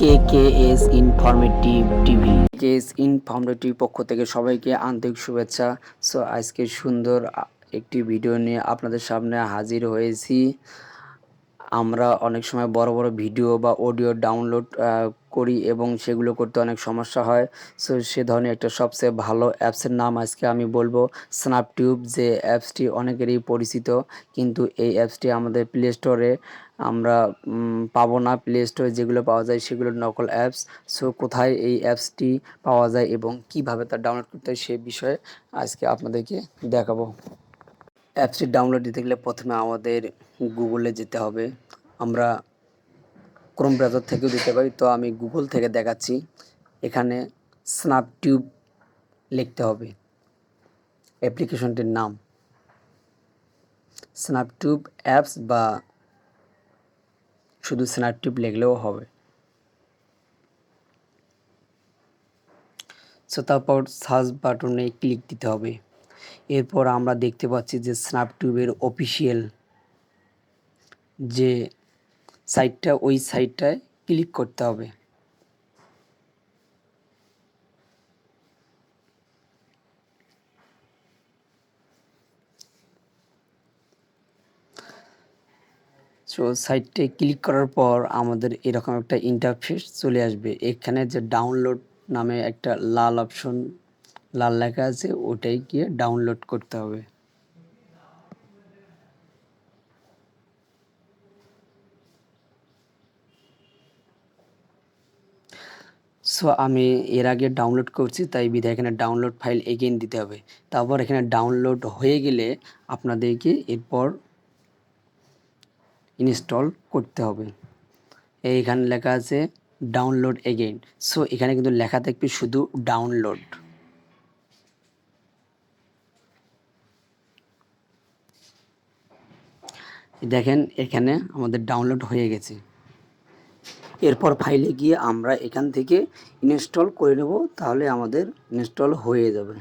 কেকেএস informative TV KS informative পক্ষ থেকে সবাইকে আন্তরিক শুভেচ্ছা। সো আজকে সুন্দর একটি ভিডিও নিয়ে আপনাদের সামনে হাজির হয়েছি। আমরা অনেক সময় বড় বড় ভিডিও বা অডিও ডাউনলোড করি এবং সেগুলো করতে অনেক সমস্যা হয়। সো সে ধরনের একটা সবচেয়ে ভালো অ্যাপসের নাম আজকে আমি বলবো স্ন্যাপটিউব। যে অ্যাপসটি অনেকেরই পরিচিত, কিন্তু এই অ্যাপসটি আমাদের প্লে স্টোরে আমরা পাবো না। প্লে স্টোরে যেগুলো পাওয়া যায় সেগুলো নকল অ্যাপস। সো কোথায় এই অ্যাপসটি পাওয়া যায় এবং কিভাবে তা ডাউনলোড করতে হয় সে বিষয়ে আজকে আপনাদেরকে দেখাবো। অ্যাপসটি ডাউনলোড দিতে গেলে প্রথমে আমাদের গুগলে যেতে হবে। আমরা ক্রোম ব্রাউজার থেকেও দিতে পারি, তো আমি গুগল থেকে দেখাচ্ছি। এখানে স্ন্যাপটিউব লিখতে হবে অ্যাপ্লিকেশনটির নাম, স্ন্যাপটিউব অ্যাপস বা শুধু স্ন্যাপটিউব লিখলেও হবে। সো তারপর সার্চ বাটনে ক্লিক দিতে হবে। এরপর আমরা দেখতে পাচ্ছি যে স্ন্যাপটিউবের অফিসিয়াল যে সাইটটা, ওই সাইটটায় ক্লিক করতে হবে। সো সাইটে ক্লিক করার পর আমাদের এরকম একটা ইন্টারফেস চলে আসবে। এখানে যে ডাউনলোড নামে একটা লাল অপশন, লাল লেখা আছে, ওটাই গিয়ে ডাউনলোড করতে হবে। সো আমি এর আগে ডাউনলোড করছি, তাই বিধায় এখানে ডাউনলোড ফাইল এগেইন দিতে হবে। তারপর এখানে ডাউনলোড হয়ে গেলে আপনাদেরকে এরপর ইনস্টল করতে হবে। এইখানে লেখা আছে ডাউনলোড এগেইন। সো এখানে কিন্তু লেখা থাকবে শুধু ডাউনলোড। দেখেন এখানে আমাদের ডাউনলোড হয়ে গেছে। এরপর ফাইলে গিয়ে আমরা এখান থেকে ইনস্টল করে নেব, তাহলে আমাদের ইনস্টল হয়ে যাবে।